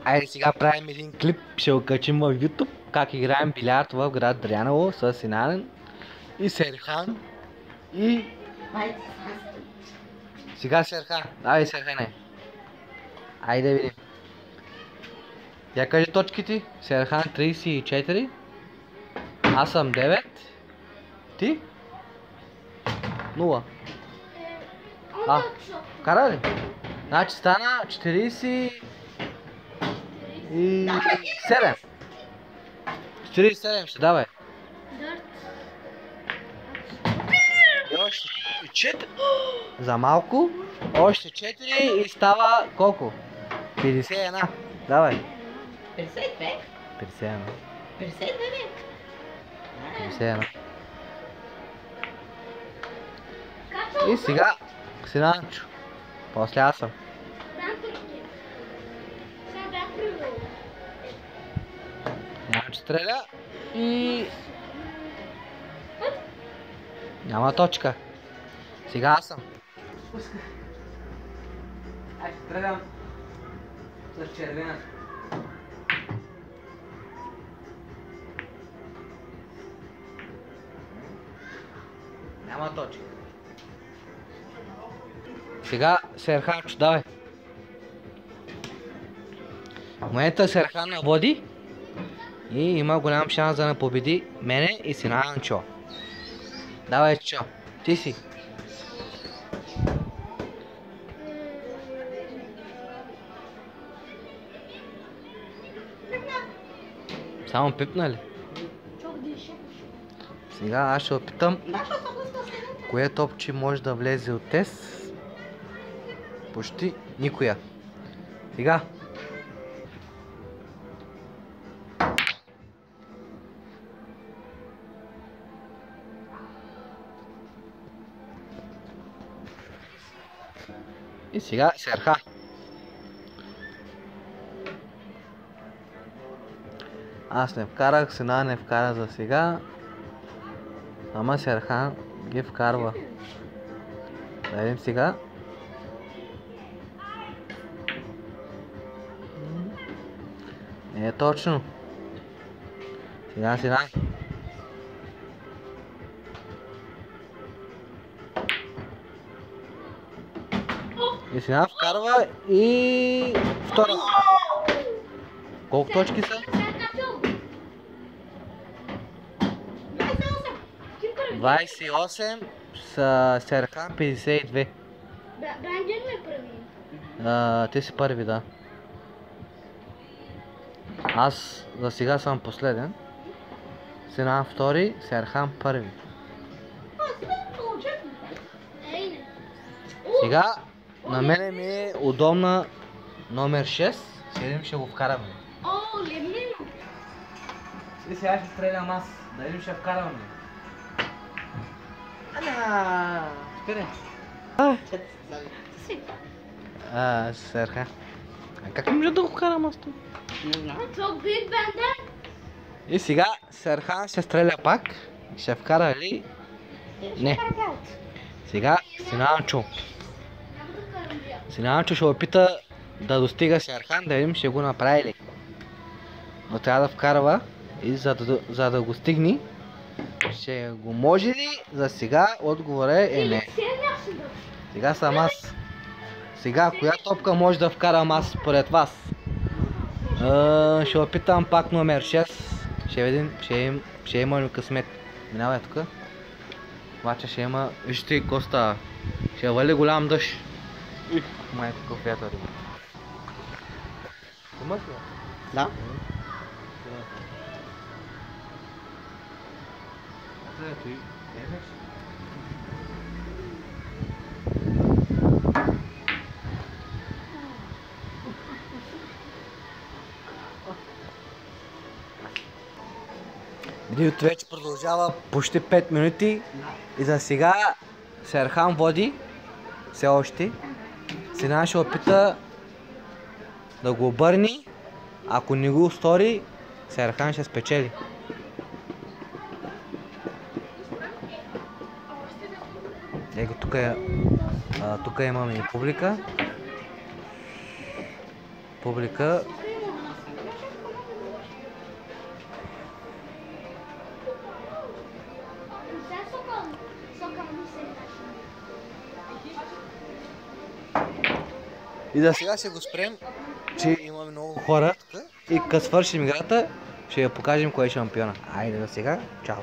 Айде сега правим един клип, ще го качим в YouTube, как играем билярд в град Дряново с Синанен и Серхан и... Сега Серхан, айде Серхане. Айде видим. Я кажи точките. Серхан 34, аз съм 9, ти? 0. Кара ли? Значи стана 47. 47 ще давай. И още 4. За малко. Още 4 и става колко? 51. Давай. 52? 51. 52 ли? 51. И сега Синанчо. После аз съм. Нямчо стреля и... Няма точка. Сега аз съм. Аз ще стрелям с червената. Няма точка. Сега Серханчо, давай. В момента Серхан води и има голям шанс да не победи мене и Синанчо. Давай, Чо. Ти си. Само пипна ли? Сега аз ще опитам кое топче може да влезе от тест. Почти никоя. Сега. И сега Серхан. Аз не вкарах, Сина не вкара за сега. Ама Серхан ги вкарва. Да видим сега. Не е точно. Сега Сина. И Сина вкарва и втора. Колко точки са? 28 с Серхан 52. Бранден ме прави. Ти си първи, да. Аз за сега съм последен. Синан втори, Серхан първи. Сега на мене ми е удобна номер 6. Седим ще го вкараме. О, лемено. И сега ще стрелям аз. Да видим ще вкараме. Спирай. Серхан. Как може да го вкарам аз тук? И сега Серхан ще стреля пак. Ще вкара ли? Не. Сега Синанчо. Синанчо ще опита да достига Серхан, да видим ще го направи ли. Но трябва да вкарва и за да го стигне, ще го може ли? За сега отговорът е не. Сега съм аз. Сега, коя топка може да вкарам аз според вас? Ще опитам пак номер 6. Ще видим, ще има ли късмет. Минавай тук. Обаче ще има... Вижте какво става. Ще вали голям дъжд. Май какъв вятър има. Имаш ли? Да. Ето и... Видеото вече продължава почти 5 минути и за сега Серхан води все още. Синан ще опита да го обърни, ако не го стори, Серхан ще спечели. Его тук имаме и публика. Публика Сега сокъл ми се И за сега ще го спрем, че имаме много хора. И като свършим играта, ще я покажем кой е шампиона. Айде за сега, чао!